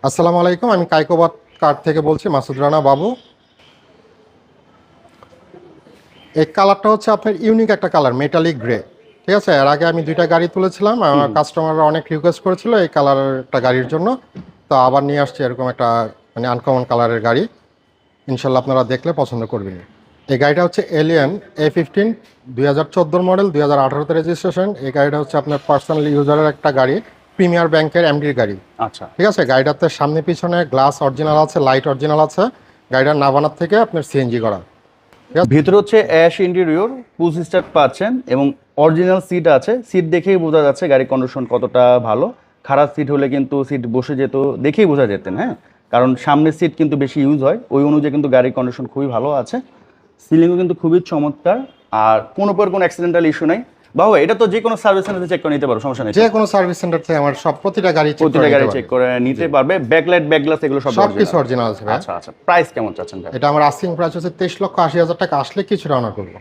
আসসালামু আলাইকুম, আমি কাইকোবাদ কার থেকে বলছি, মাসুদ রানা বাবু। এই কালারটা হচ্ছে আপনার ইউনিক একটা কালার, মেটালিক গ্রে। ঠিক আছে, এর আগে আমি দুইটা গাড়ি তুলেছিলাম, আমার কাস্টমাররা অনেক রিকোয়েস্ট করেছিল এই কালারের একটা গাড়ির জন্য, তো আবার নিয়ে আসছি এরকম একটা মানে আনকমন কালারের গাড়ি। ইনশাল্লাহ আপনারা দেখলে পছন্দ করবেন। এই গাড়িটা হচ্ছে এলিয়ান A15, 2014 মডেল, 2018-তে রেজিস্ট্রেশন। এই গাড়িটা হচ্ছে আপনার পার্সোনাল ইউজারের একটা গাড়ি, প্রিমিয়ার ব্যাংকের এমডির গাড়ি। আচ্ছা, ঠিক আছে, গাড়িটাতে সামনে পিছনে গ্লাস অরিজিনাল আছে, লাইট অরিজিনাল আছে। গাড়িটার নাভানার থেকে আপনার সিএনজি করা। ভিতরে হচ্ছে অ্যাশ ইন্টেরিয়র, পুশ স্টার্ট পাচ্ছেন এবং অরিজিনাল সিট আছে। সিট দেখেই বোঝা যাচ্ছে গাড়ির কন্ডিশন কতটা ভালো। খারাপ সিট হলে কিন্তু সিট বসে যেত, দেখেই বোঝা যেতেন। হ্যাঁ, কারণ সামনের সিট কিন্তু বেশি ইউজ হয়, ওই অনুযায়ী কিন্তু গাড়ির কন্ডিশন খুবই ভালো আছে। সিলিংও কিন্তু খুবই চমৎকার, আর কোনো অ্যাক্সিডেন্টাল ইস্যু নাই। বাবা, এটা তো যে কোনো সার্ভিস সেন্টারে চেক করে নিতে পারো, সমস্যা নেই। যে কোনো সার্ভিস সেন্টার থেকে আমার সব প্রতিটা গাড়ি চেক করে নিতে পারবে। ব্যাকলাইট, ব্যাকগ্লাস এগুলো সব সবকিছু অরিজিনাল আছে ভাই। আচ্ছা, প্রাইস কেমন চাচ্ছেন ভাই? এটা আমার আস্কিং প্রাইস হচ্ছে 23,80,000 টাকা, আসলে কিছুটা অনার করবো।